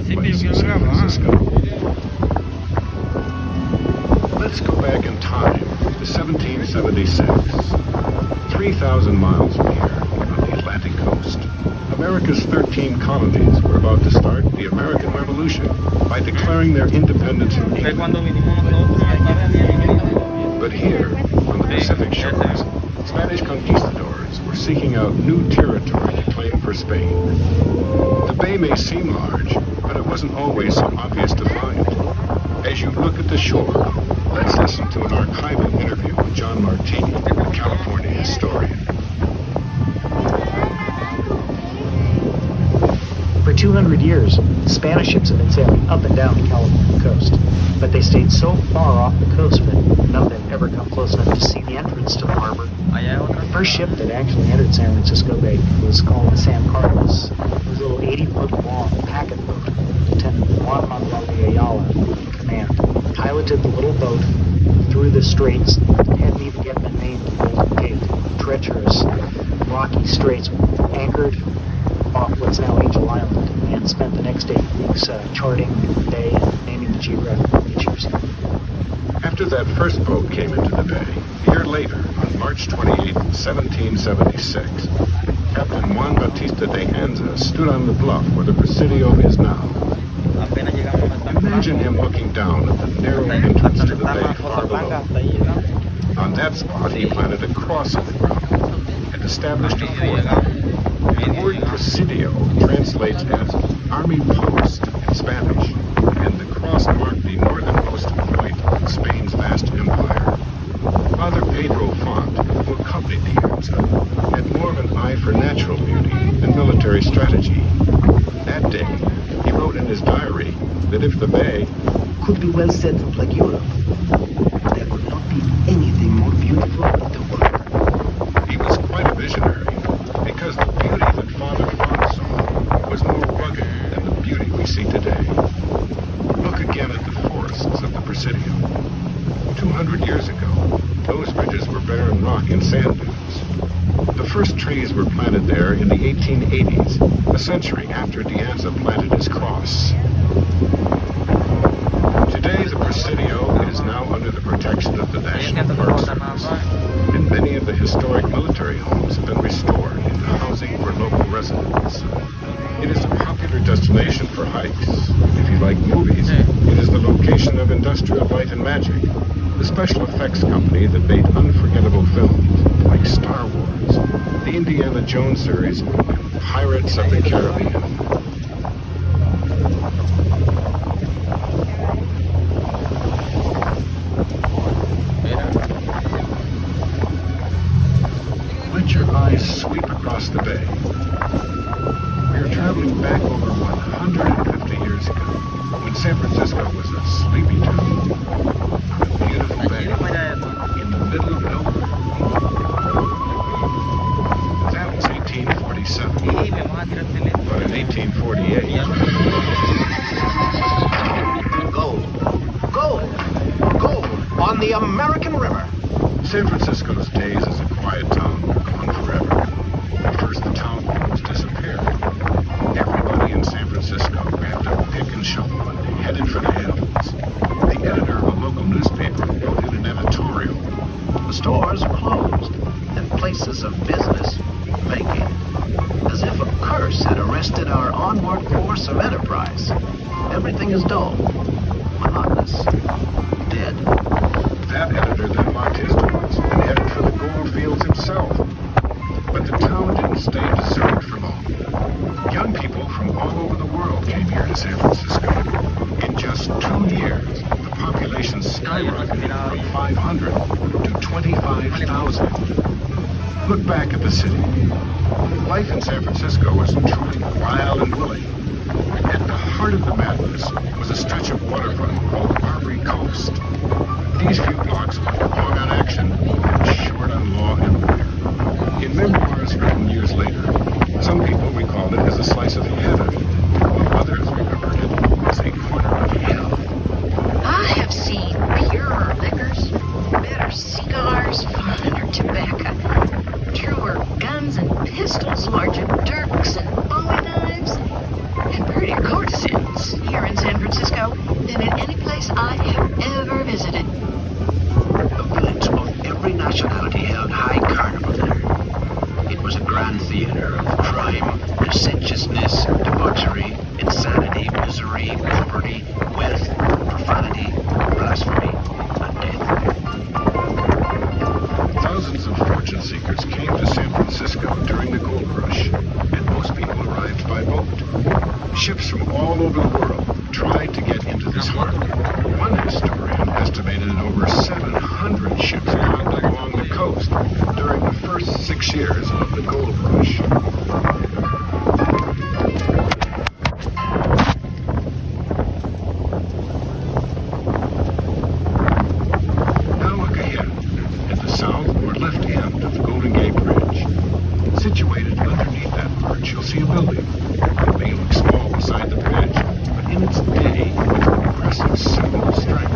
took place in San Francisco. Let's go back in time to 1776. 3,000 miles from here on the Atlantic coast, America's 13 colonies were about to start the American Revolution by declaring their independence from England. But here, on the Pacific shores, Spanish conquistadors were seeking out new territory to claim for Spain. The bay may seem large, but it wasn't always so obvious to find. As you look at the shore, let's listen to an archival interview with John Martini, a California historian. For 200 years, Spanish ships have been sailing up and down the California coast, but they stayed so far off the coast that none had ever come close enough to see the entrance to the harbor. The first ship that actually entered San Francisco Bay was called the San Carlos. It was a little 80-foot-long packet boat. Lieutenant Juan Manuel de Ayala, in command, piloted the little boat through the straits that hadn't even yet been named the Golden Gate. Treacherous, rocky straits, anchored off what's now Angel Island, and spent the next 8 weeks charting the bay and naming the geographical features. After that first boat came into the bay, a year later, on March 28, 1776, Captain Juan Bautista de Anza stood on the bluff where the Presidio is now. Imagine him looking down at the narrow entrance to the bay far below. On that spot, he planted a cross in the ground and established a fort. The word Presidio translates as Army Post in Spanish, and the cross marked the northernmost point in Spain's vast empire. Father Pedro Font, who accompanied the Anza, had more of an eye for natural beauty and military strategy. That day, he wrote in his diary that if the bay could be well settled like Europe, there could not be anything more beautiful in the world. He was quite a visionary, because the beauty that Father Font saw was more rugged than the beauty we see today. Look again at the forests of the Presidio. 200 years ago, those ridges were barren rock and sand dunes. The first trees were planted there in the 1880s, a century after De Anza planted his cross. Today, the Presidio is now under the protection of the National Park Service, and many of the historic military homes have been restored into housing for local residents. It is a popular destination for hikes. If you like movies, it is the location of Industrial Light and Magic, the special effects company that made unforgettable films like Star Wars, the Indiana Jones series, and Pirates of the Caribbean. Let your eyes sweep across the bay. We are traveling back over 150 years ago, when San Francisco was a sleepy town on a beautiful bay in the middle of nowhere. That was 1847. But in 1848... Gold on the American River. San Francisco's days as a quiet town were gone forever. At first, the town almost disappeared. Everybody in San Francisco grabbed a pick and shovel and headed for the hills. The editor of a local newspaper wrote in an editorial, The stores closed, and places of business vacated, as if a curse had arrested our onward course of enterprise. Everything is dull, monotonous, dead. That editor then locked his doors and headed for the gold fields himself. But the town didn't stay deserted for long. Young people from all over the world came here to San Francisco. In just 2 years, the population skyrocketed from 500 to 25,000. Look back at the city. Life in San Francisco was truly wild and woolly. At the heart of the madness was a stretch of waterfront called Barbary Coast. These few blocks were long on action and short on law and order. In memoirs written years later, some people recalled it as a slice of heaven, while others remembered it as a corner of hell. I have seen purer liquors, better cigars, finer tobacco, truer guns and pistols, larger dirks and bowie knives, and pretty courtesans. a grand theater of crime, licentiousness, debauchery, insanity, misery, poverty, wealth, profanity, blasphemy, and death. Thousands of fortune seekers came to San Francisco during the gold rush, and most people arrived by boat. Ships from all over the world tried to get into this harbor. One historian estimated that over 700 ships grounded along the coast during the first 6 years of the gold rush. Now look ahead at the south or left end of the Golden Gate Bridge. Situated underneath that arch, you'll see a building. It may look small beside the bridge, but in its day, it's an impressive symbol of strength.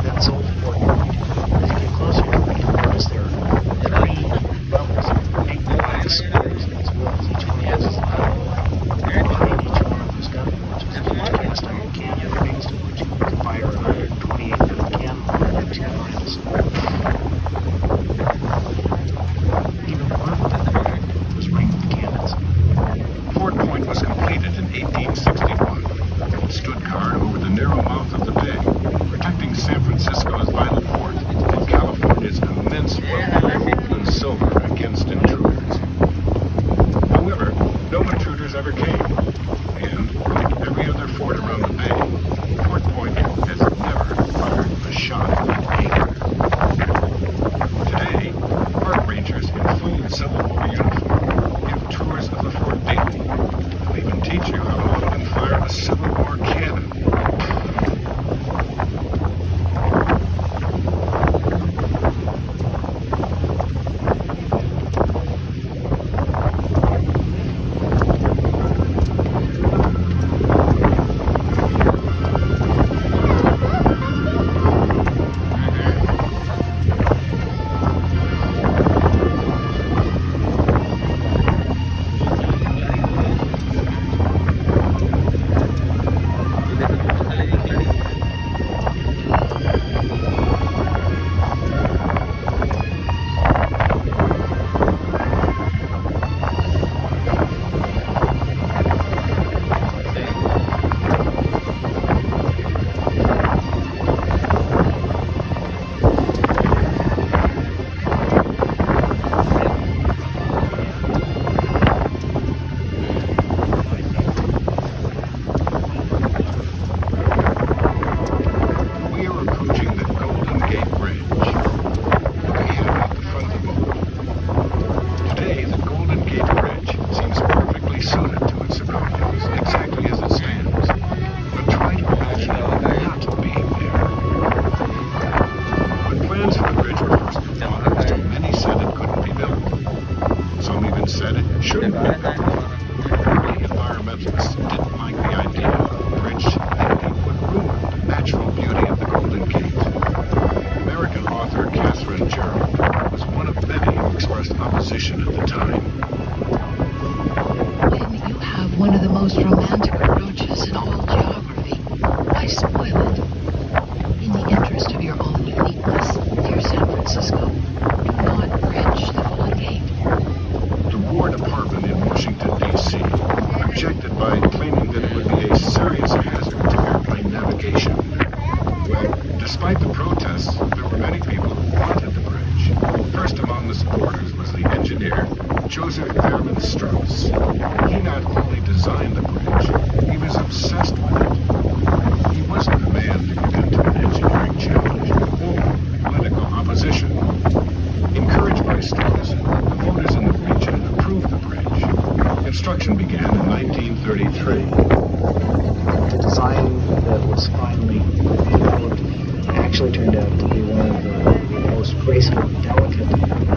That's all for you. As you get closer, you can notice there are 3 levels, 8 black squares in these walls. Each one has its own. Behind each one of those gun launches is a cast iron cannon next to which you can fire a 128-foot cannon into your rifles. Even one of them was ringed with cannons. Fort Point was completed in 1861. It stood guard over the narrow mouth of the bay, protecting San Francisco's vital port and California's immense wealth of gold and silver against intruders. However, no intruders ever came, and, like every other fort around the bay, Fort Point has never fired a shot in anger. Today, park rangers in full Civil War uniform give tours of the fort daily. They'll even teach you how to load and fire a Civil War cannon. One of the most romantic approaches in all geography. Why spoil it? In the interest of your own uniqueness, dear San Francisco, do not bridge the Golden Gate. The War Department in Washington, D.C. objected by claiming that it would be a serious hazard to airplane navigation. Well, despite the protests, there were many people who wanted the bridge. First among the supporters was the engineer, Joseph Fairman Strauss. He not only designed the bridge, he was obsessed with it. He wasn't the man to give in to an engineering challenge or political opposition. Encouraged by Strauss, the voters in the region approved the bridge. Construction began in 1933. The design that was finally developed actually turned out to be one of the most graceful and delicate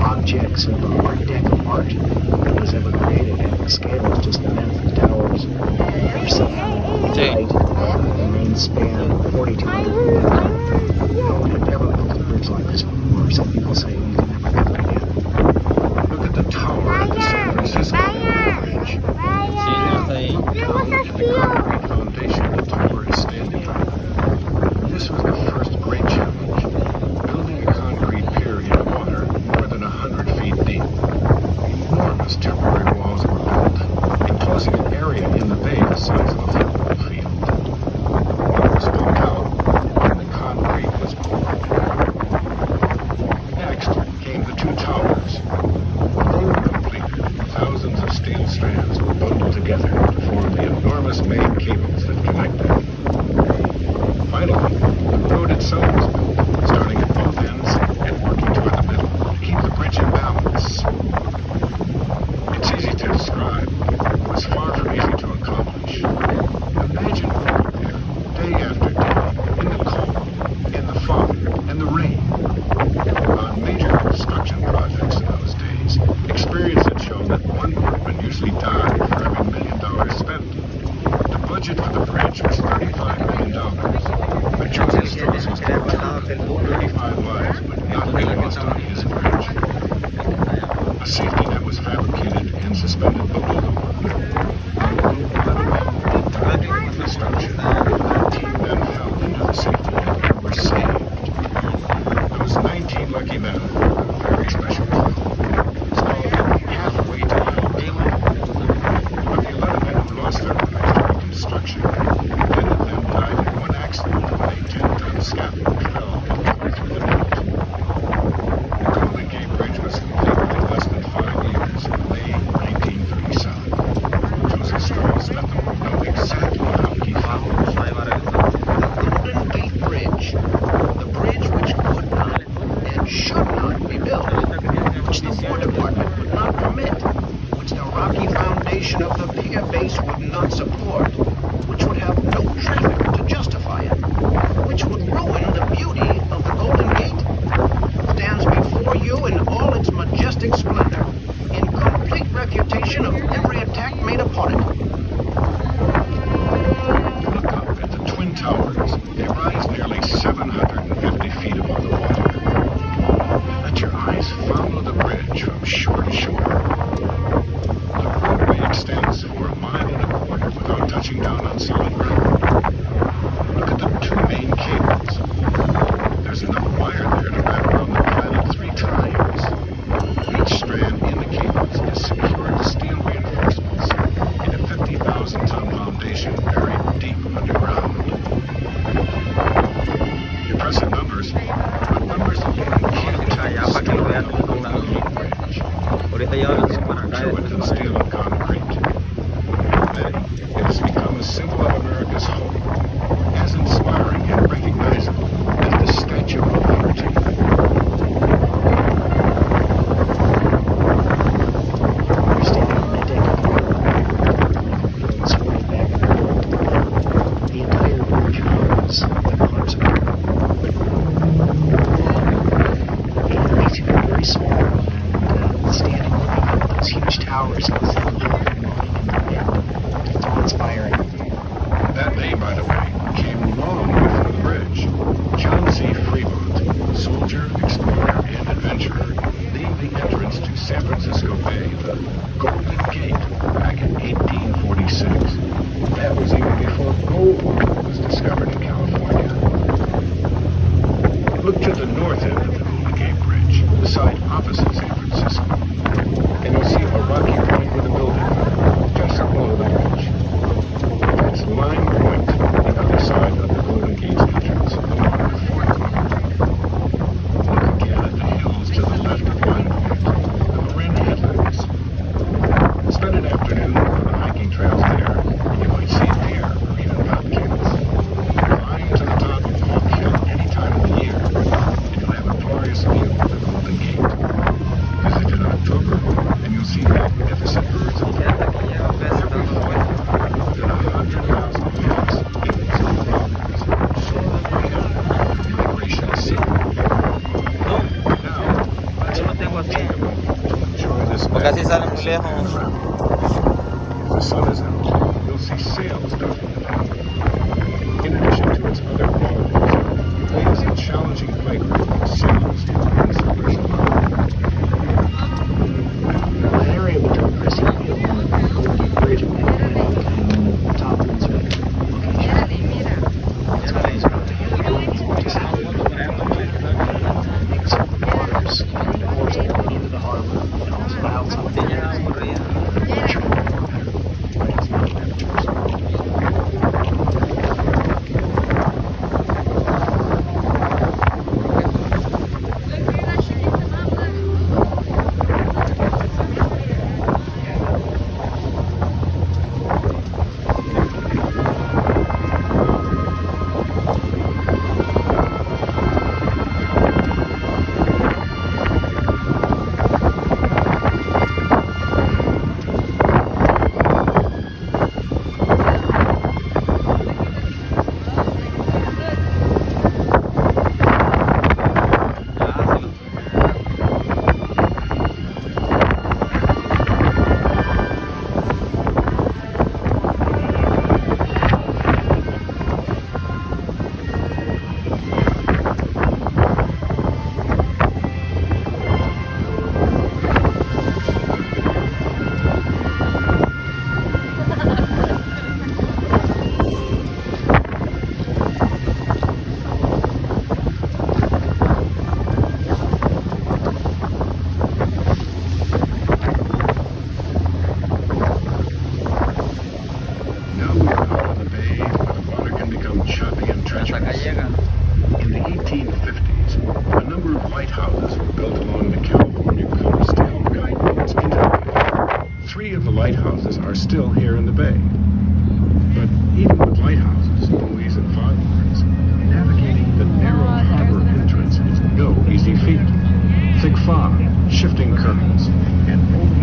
objects of Art Deco art that was ever created. And the scale was just immense. The towers were 7 feet height, the main span 4,200 feet. No one had ever built a bridge like this before. Some people say you can never build it again. Look at the tower at the San Francisco Bridge. The concrete foundation the tower is standing on. This was the first great challenge, building a concrete pier in water more than 100 feet deep. More bundled together to form the enormous main cables that connect them. Finally, the road itself was built, starting at both ends and working toward the middle to keep the bridge in balance. It's easy to describe. It was far from easy to accomplish. Imagine working there, day after day, in the cold, in the fog, and the rain. On major construction projects in those days, experience had shown that one workman usually died for every $1 million spent. The budget for the bridge was $35 million. But Joseph Strauss's 35 lives would not be lost on his bridge. A safety net was fabricated and suspended below the workman. The structure. 19 men fell into the safety net and were saved. Those 19 lucky men were a very special club. So halfway to hell. Of the 11 men who lost their lives during construction, 10 of them died in one accident when a 10-ton scaffold fell through the net. The Golden Gate Bridge was completed in less than 5 years in May 1937. Joseph Strauss let the world know exactly how he felt. The Golden Gate Bridge, the bridge which could not and should not be built, which the War Department would not permit, which the rocky foundation of the pier base would not support, which would have no traffic to justify it, which would ruin the beauty of the Golden Gate, stands before you in all its majestic splendor, in complete refutation of every attack made upon it. Look up at the Twin Towers. They rise nearly 750 feet above the water. Let your eyes follow the bridge from shore to shore. The roadway extends for 1.25 miles without touching down on solid ground. Look at the two main cables. There's enough wire there to wrap around the pilot 3 times. Each strand in the cables is secured to steel reinforcements in a 50,000-ton foundation buried deep underground. Impressive numbers, but numbers that you can't tell steel on the Golden Gate Bridge. Fluid and steel and concrete. Then, it has become a symbol of America's hope, as inspiring and recognizable as the Statue of Liberty. We're standing on the deck of the harbor. It's way back in the The entire bridge moves with colors of It makes you feel very small, and standing looking up at those huge towers and seeing the water moving in the wind. It's awe-inspiring. That name, by the way, came long before the bridge. John C. Fremont, soldier, explorer, and adventurer, named the entrance to San Francisco Bay the Golden Gate back in 1846. That was even before gold was discovered in California. Look to the north end of the Golden Gate Bridge, the side opposite San Francisco, and you'll see a rocky point with a building just below the bridge. That's Lime Point, the other side of the Golden Gate's entrance, along the Fort Look again at the hills to the left of Lime Point, the Marin Headlands. Spend an afternoon on the hiking trails there, and you might see a deer or even bobcats. Climb to the top of Hawk Hill any time of the year, and you'll have a glorious view of the Golden Gate. Visit in October, and you'll see magnificent birds of prey. Every fall, more than 100,000 hawks, eagles, and falcons soar overhead in migration sequence. Now, let's take a moment to enjoy this Casi sale muy magnificent lejos. panorama. If the sun is out, you'll see sails dotting the dock. In addition to its other qualities, it lays a challenging playground of sails to the surface of the That area between Christie Field and the Golden Gate Bridge is kind of top of its location. It's always about the hills, just how it makes the waters kind of force it into the harbor and also out something. 3 of the lighthouses are still here in the bay. But even with lighthouses, buoys, and foghorns, navigating the narrow harbor entrance is no easy feat. Thick fog, shifting currents, and old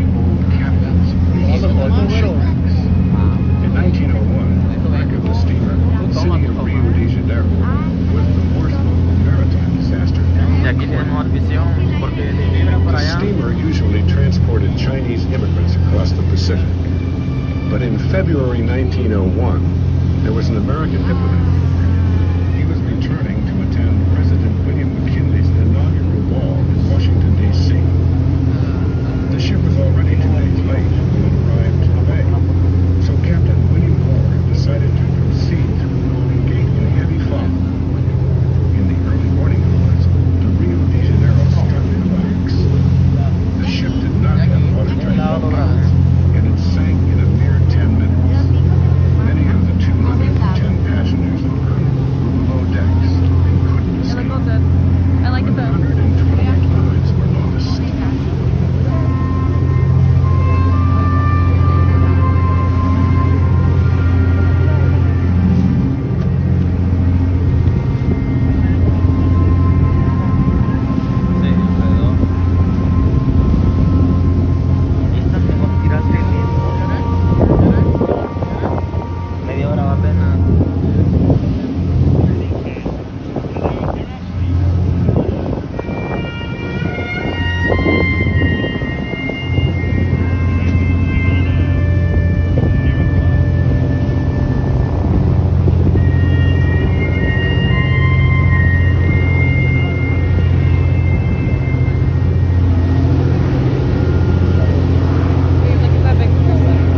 captains leading on shipwrecks. In 1901, wreck of the steamer City of Rio de Janeiro was the worst maritime disaster Y aquí ever tenemos recorded. visión porque de Libra para The allá. steamer usually transported Chinese immigrants across the Pacific. But in February 1901, there was an American diplomat. He was returning to attend President William McKinley's inaugural ball in Washington, D.C. The ship was already 2 days late when it arrived to the bay, so Captain William Moore decided to proceed through the Golden Gate in heavy fog. In the early morning hours, the Rio de Janeiro struck the rocks. The ship did not have watertight bulkheads, and it sank in a mere 10 minutes. Many of the 210 passengers and crew were below decks and couldn't escape. I like it though. 128 lives were lost. Sí, alrededor. Y esta me va a tirar media hora va apenas.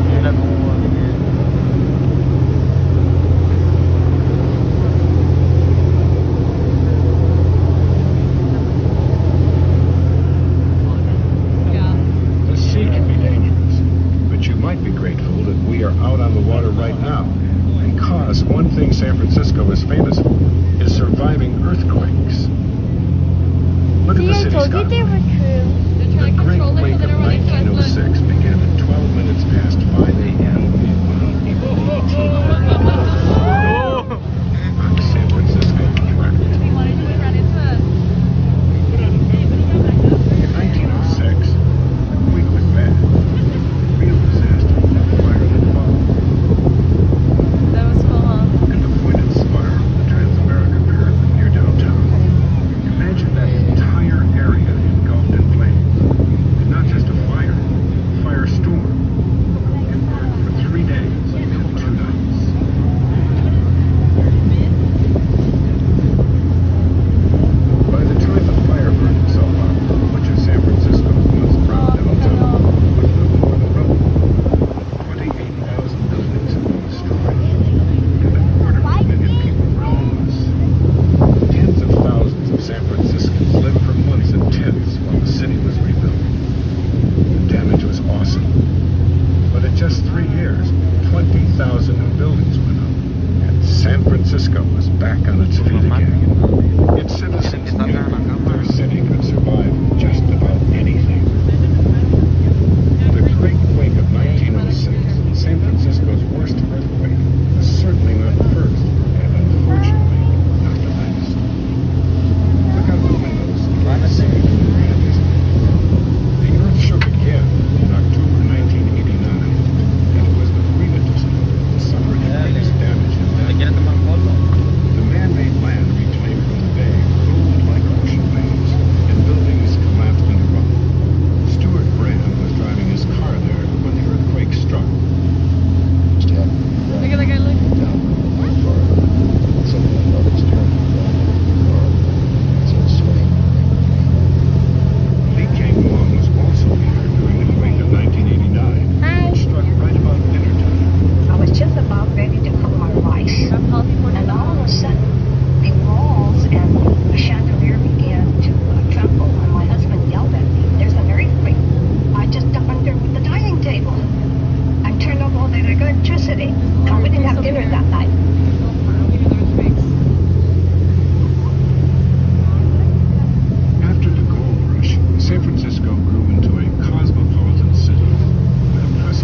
Mira cómo va viniendo. The sea can be dangerous, but you might be grateful that we are out on the water right now, because one thing San Francisco is famous for is surviving earthquakes. Look at the city skyline. The Great Quake of 1906 began at 12 minutes past 5 a.m. on San Francisco direct. In 1906, the quake was bad. Real disaster, fire that followed. That was cool, huh? And the pointed spire of the Transamerica Pyramid near downtown. Imagine that entire area engulfed in flames. And not just a firestorm. It burned for 3 days and 2 nights. By the time the fire burned itself out, much of San Francisco's once proud downtown was little more than rubble. 28,000 buildings had been destroyed, and 250,000 people were homeless. Tens of thousands of San Franciscans lived for months in tents while the city was rebuilt. The damage was awesome. But in just 3 years, 20,000 new buildings went up, and San Francisco was back on its feet again. Its citizens knew their city could survive just about anything. The Great Quake of 1906, San Francisco's worst earthquake, was certainly not the first, and unfortunately, not the last. Look out the windows and the city from the vantage. The earth shook again in October 1989, and it was the Marina District that suffered the greatest damage in ¿Te that. quieres tomar foto? The man-made land reclaimed from the bay rolled like ocean waves, and buildings collapsed into rock. Stuart Brand was driving his car there when the earthquake struck. Look at that guy, look. Lee Kang Wong was also here during the quake of 1989. It struck right about dinner time. I was just about ready to cook my rice, I'm healthy for and all of a sudden, the walls and the chandelier began to tremble, and my husband yelled at me, "There's an earthquake." I just ducked under with the dining table. I turned off all the electricity. And we didn't have dinner that night. After the gold rush, San Francisco grew into a cosmopolitan city with impressive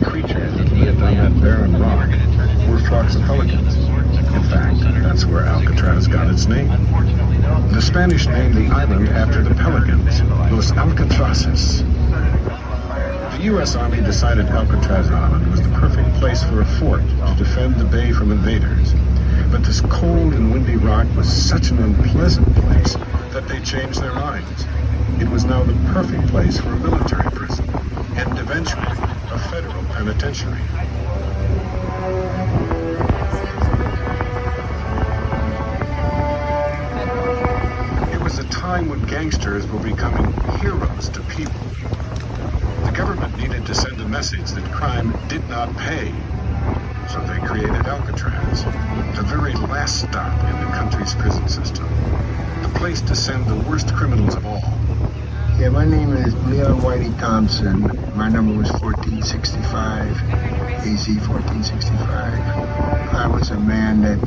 creatures that lived on that barren rock were flocks of pelicans. In fact, that's where Alcatraz got its name. The Spanish named the island after the pelicans, Los Alcatrazes. The U.S. Army decided Alcatraz Island was the perfect place for a fort to defend the bay from invaders. But this cold and windy rock was such an unpleasant place that they changed their minds. It was now the perfect place for a military prison, and eventually a federal penitentiary. It was a time when gangsters were becoming heroes to people. The government needed to send a message that crime did not pay. So they created Alcatraz, the very last stop in the country's prison system. The place to send the worst criminals of all. Yeah, my name is Leon Whitey Thompson. My number was 1465, AZ 1465. I was a man that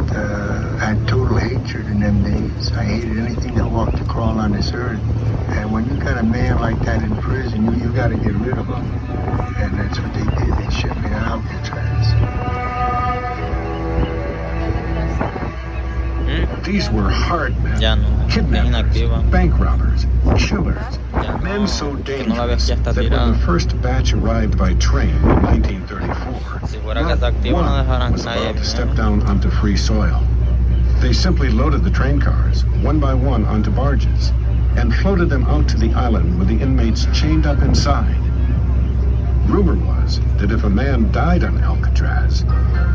had total hatred in them days. I hated anything that walked to crawl on this earth. And when you got a man like that in prison, you got to get rid of him. And that's what they did. They shipped me to Alcatraz. These were hard men, Ya no, kidnappers, inactiva. bank robbers, killers, Ya men no, so que no la ves dangerous que ya está that when tirada. the first batch arrived by train in 1934, Si fuera que está not activo no one dejarán was que nadie allowed to step viniera. down onto free soil. They simply loaded the train cars, one by one, onto barges, and floated them out to the island with the inmates chained up inside. Rumor was that if a man died on Alcatraz,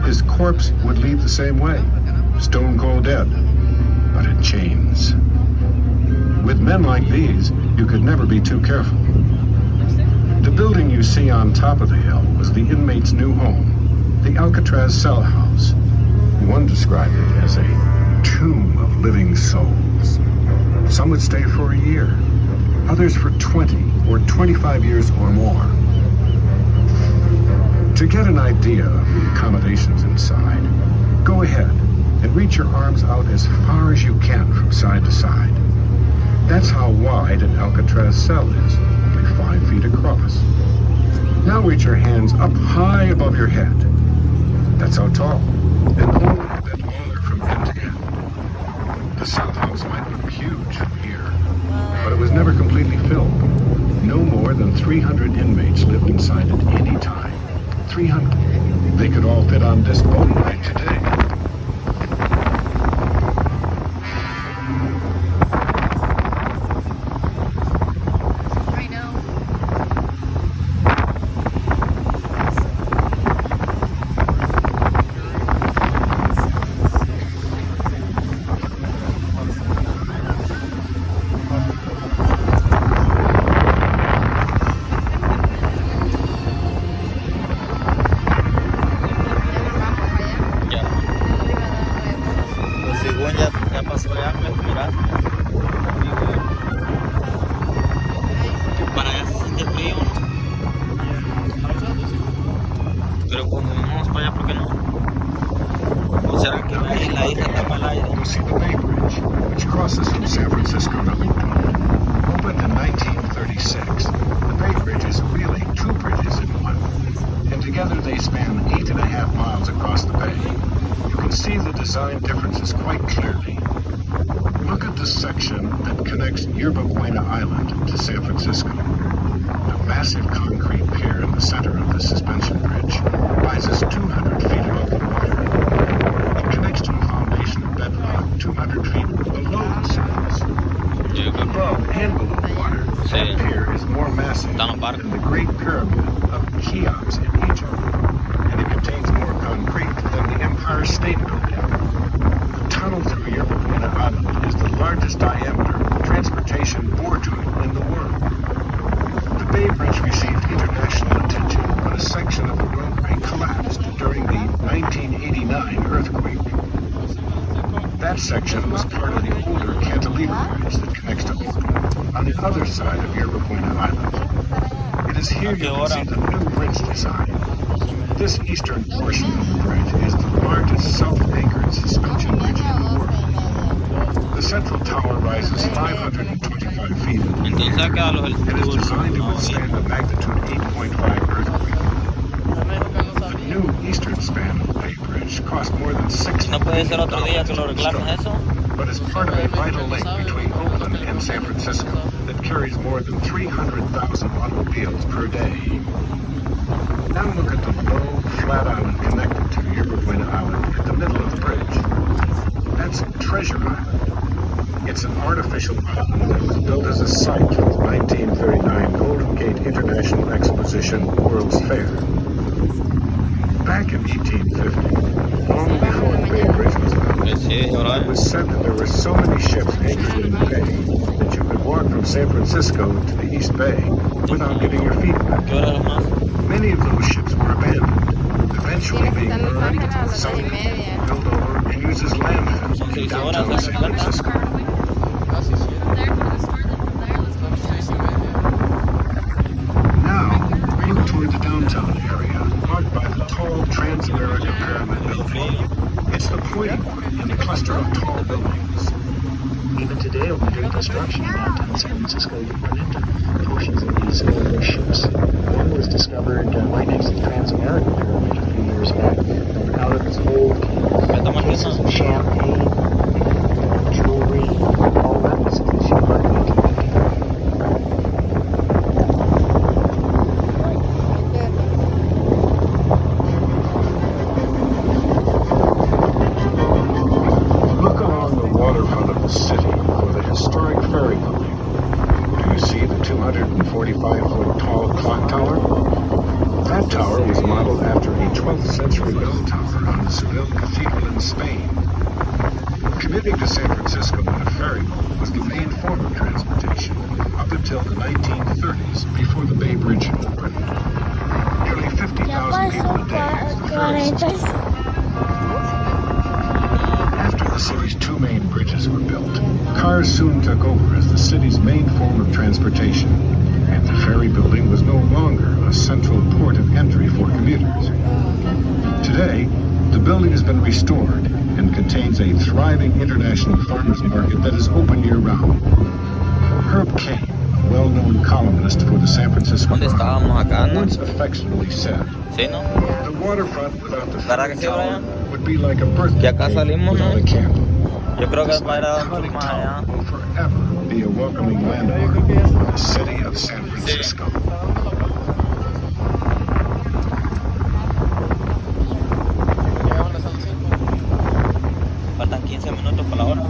his corpse would leave the same way, stone cold dead, but in chains. With men like these, you could never be too careful. The building you see on top of the hill was the inmate's new home, the Alcatraz cell house. One described it as a tomb of living souls. Some would stay for a year, others for 20 or 25 years or more. To get an idea of the accommodations inside, go ahead and reach your arms out as far as you can from side to side. That's how wide an Alcatraz cell is, only 5 feet across. Now reach your hands up high above your head. That's how tall, and only a bit longer from end to end. The cell house might look huge from here, but it was never completely filled. No more than 300 inmates lived inside at any time. 300. They could all fit on this boat ride today. I know. Ya. Pues según ya pasó ya, pues mira. Para allá se siente frío, ¿no? Pero como vamos para allá, ¿por qué no? ¿O será que ahí la isla tapa el aire? You'll see the Bay Bridge, which crosses from San Francisco to Oakland. Opened in 1936, the Bay Bridge is really 2 bridges in one, and together they span 8.5 miles across the bay. You can see the design differences quite clearly. Look at the section that connects Yerba Buena Island to San Francisco. The massive concrete pier in the center of the suspension bridge rises 200 feet above the water. It connects to a foundation of bedrock 200 feet below the surface. Above and below the water, that pier is more massive than the Great Pyramid of Cheops in Egypt, and it contains more concrete than the Empire State Building. The tunnel through Yerba Buena Island is the largest diameter transportation bore tunnel in the world. The Bay Bridge received international attention when a section of the roadway collapsed during the 1989 earthquake. That section was part of the older cantilever bridge that connects to Oakland on the other side of Yerba Buena Island. It is here you can see the new bridge design. This eastern portion of the bridge is the largest self-anchored suspension bridge in the world. The central tower rises 525 feet. Entonces acá los It is designed to withstand a magnitude 8.5 earthquake. No puede ser otro día que lo reclames eso. But as part of a vital link between Oakland and San Francisco that carries more than 300,000 automobiles per day. Now look at the low, flat island connected to Yerba Buena Island at the middle of the bridge. That's Treasure Island. It's an artificial island that was built as a site for the 1939 Golden Gate International Exposition World's Fair. Back in 1850, long before the Bay Bridge was built, it was said that there were so many ships anchored in the bay that you could walk from San Francisco to the East Bay without getting your feet wet. Many of those ships were abandoned, eventually being burned, sunk, built over, and used as landfill in downtown San Francisco. Now, look toward the downtown area, marked by the tall Transamerica Pyramid building. It's the pointy one in the cluster of tall buildings. Even today, when during construction in downtown San Francisco, you run into portions of these older ships. One was discovered right next to the Transamerica Pyramid a few years back. And out of its hold came cases of champagne, jewelry, all that was in the shipyard in 1853. Look along the waterfront of the city for the historic ferry building. Do you see the 245-foot tall clock tower? That tower was modeled after a 12th century bell tower on the Seville Cathedral in Spain. Commuting to San Francisco on a ferry boat was the main form of transportation up until the 1930s, before the Bay Bridge opened. Nearly 50,000 people a day used the ferry system. After the city's two main bridges were built, cars soon took over as the city's main form of transportation, and the ferry building was no longer a central port of entry for commuters. Today, the building has been restored and contains a thriving international farmers market that is open year-round. Herb Kane, a well-known columnist for the San Francisco ¿Dónde estábamos Chronicle, acá, no? once affectionately said, ¿Sí, no? the waterfront without the ¿Verdad ferry que sí, tower Brian? would be like a birthday Que acá salimos, without ¿no? a candle. Yo creo que This va a ir a un iconic más tower allá. will forever be a welcoming landmark for the city of San Francisco. Faltan 15 minutos para la hora.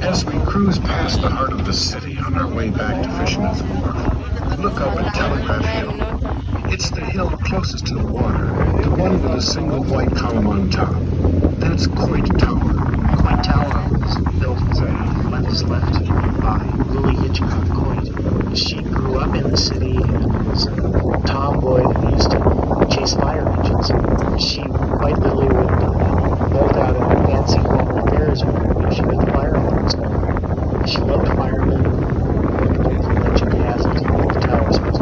As we cruise past the heart of the city on our way back to Fisherman's Wharf, look up at Telegraph Hill. It's the hill closest to the water, the one with a single white column on top. That's Coit Tower. Coit Tower was built when was left by Lily Hitchcock Coit. She grew up in the city and was a tomboy that used to chase fire engines. She quite literally would bolt out of fancy formal affairs when she heard the fire alarms going. She loved firemen. Legend has it the towers was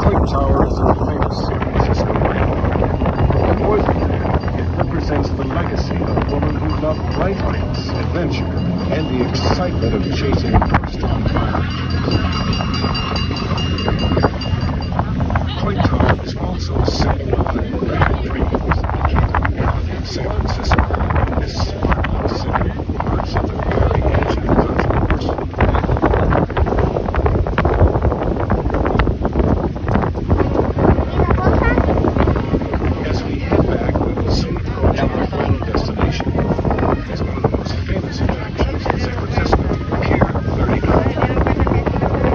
Coit Tower is a famous San Francisco landmark. More than that, it represents the legacy of a woman who loved bright lights, adventure, and the excitement of chasing first on fire engines. Coit Tower is also a symbol of the grand dreams that became reality in San Francisco. This sparkling city perched at the very edge of the cosmos. As we head back, we will soon approach our final destination. It's one of the most famous attractions in San Francisco, Pier 39.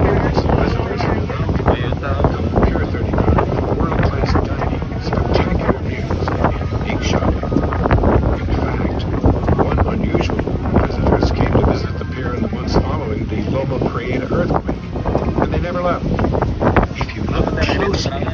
Millions of visitors from around the world come to Pier 39 for world-class dining, spectacular views, and unique shopping. In fact, one unusual group of visitors came to visit the pier in the months following the Loma Prieta earthquake, and they never left. If you look closely,